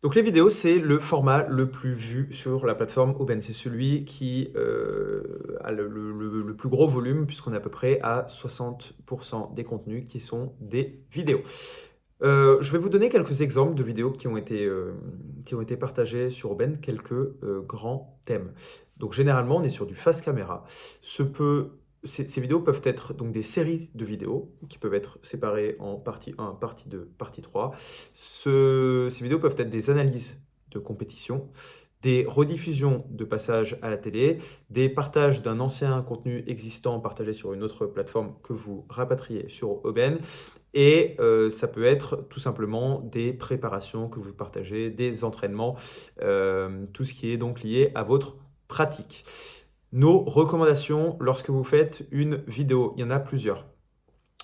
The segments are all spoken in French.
Donc les vidéos, c'est le format le plus vu sur la plateforme Aubaine. C'est celui qui a le plus gros volume puisqu'on est à peu près à 60% des contenus qui sont des vidéos. Je vais vous donner quelques exemples de vidéos qui ont été partagées sur Aubaine, quelques grands thèmes. Donc généralement, on est sur du face caméra. Ces vidéos peuvent être donc des séries de vidéos qui peuvent être séparées en partie 1, partie 2, partie 3. Ces vidéos peuvent être des analyses de compétition, des rediffusions de passages à la télé, des partages d'un ancien contenu existant partagé sur une autre plateforme que vous rapatriez sur Aubaine. Et ça peut être tout simplement des préparations que vous partagez, des entraînements, tout ce qui est donc lié à votre pratique. Nos recommandations lorsque vous faites une vidéo, il y en a plusieurs.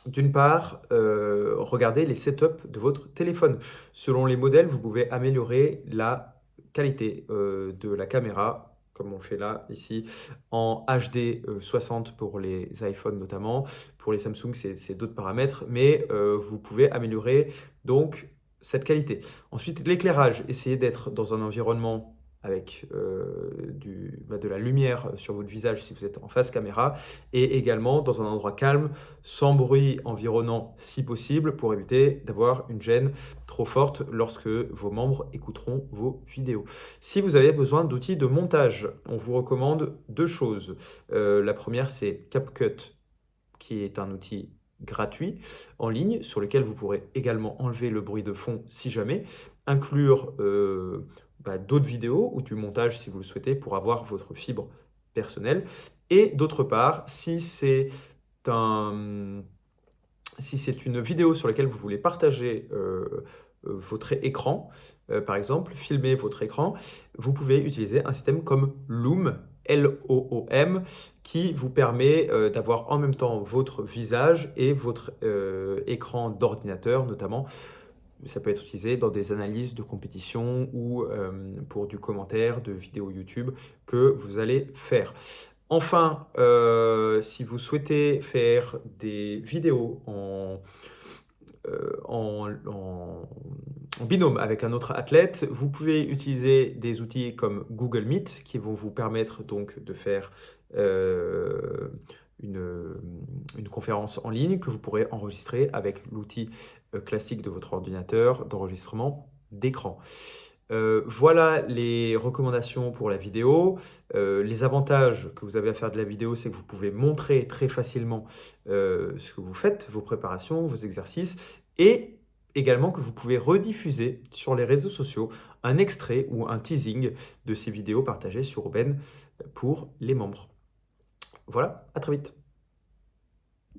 D'une part, regardez les setups de votre téléphone. Selon les modèles, vous pouvez améliorer la qualité de la caméra, comme on fait là, ici, en HD 60 pour les iPhones notamment. Pour les Samsung, c'est d'autres paramètres, mais vous pouvez améliorer donc cette qualité. Ensuite, l'éclairage. Essayez d'être dans un environnement avec de la lumière sur votre visage si vous êtes en face caméra, et également dans un endroit calme, sans bruit environnant si possible, pour éviter d'avoir une gêne trop forte lorsque vos membres écouteront vos vidéos. Si vous avez besoin d'outils de montage, on vous recommande deux choses. La première, c'est CapCut, qui est un outil gratuit en ligne sur lequel vous pourrez également enlever le bruit de fond si jamais, inclure d'autres vidéos ou du montage si vous le souhaitez pour avoir votre fibre personnelle. Et d'autre part, un, si c'est une vidéo sur laquelle vous voulez partager votre écran, par exemple, filmer votre écran, vous pouvez utiliser un système comme Loom, L-O-O-M, qui vous permet d'avoir en même temps votre visage et votre écran d'ordinateur, notamment. Ça peut être utilisé dans des analyses de compétition ou pour du commentaire de vidéos YouTube que vous allez faire. Enfin, si vous souhaitez faire des vidéos en binôme avec un autre athlète, vous pouvez utiliser des outils comme Google Meet qui vont vous permettre donc de faire une, une conférence en ligne que vous pourrez enregistrer avec l'outil classique de votre ordinateur d'enregistrement d'écran. Voilà les recommandations pour la vidéo. Les avantages que vous avez à faire de la vidéo, c'est que vous pouvez montrer très facilement ce que vous faites, vos préparations, vos exercices, et également que vous pouvez rediffuser sur les réseaux sociaux un extrait ou un teasing de ces vidéos partagées sur Aubaine pour les membres. Voilà, à très vite.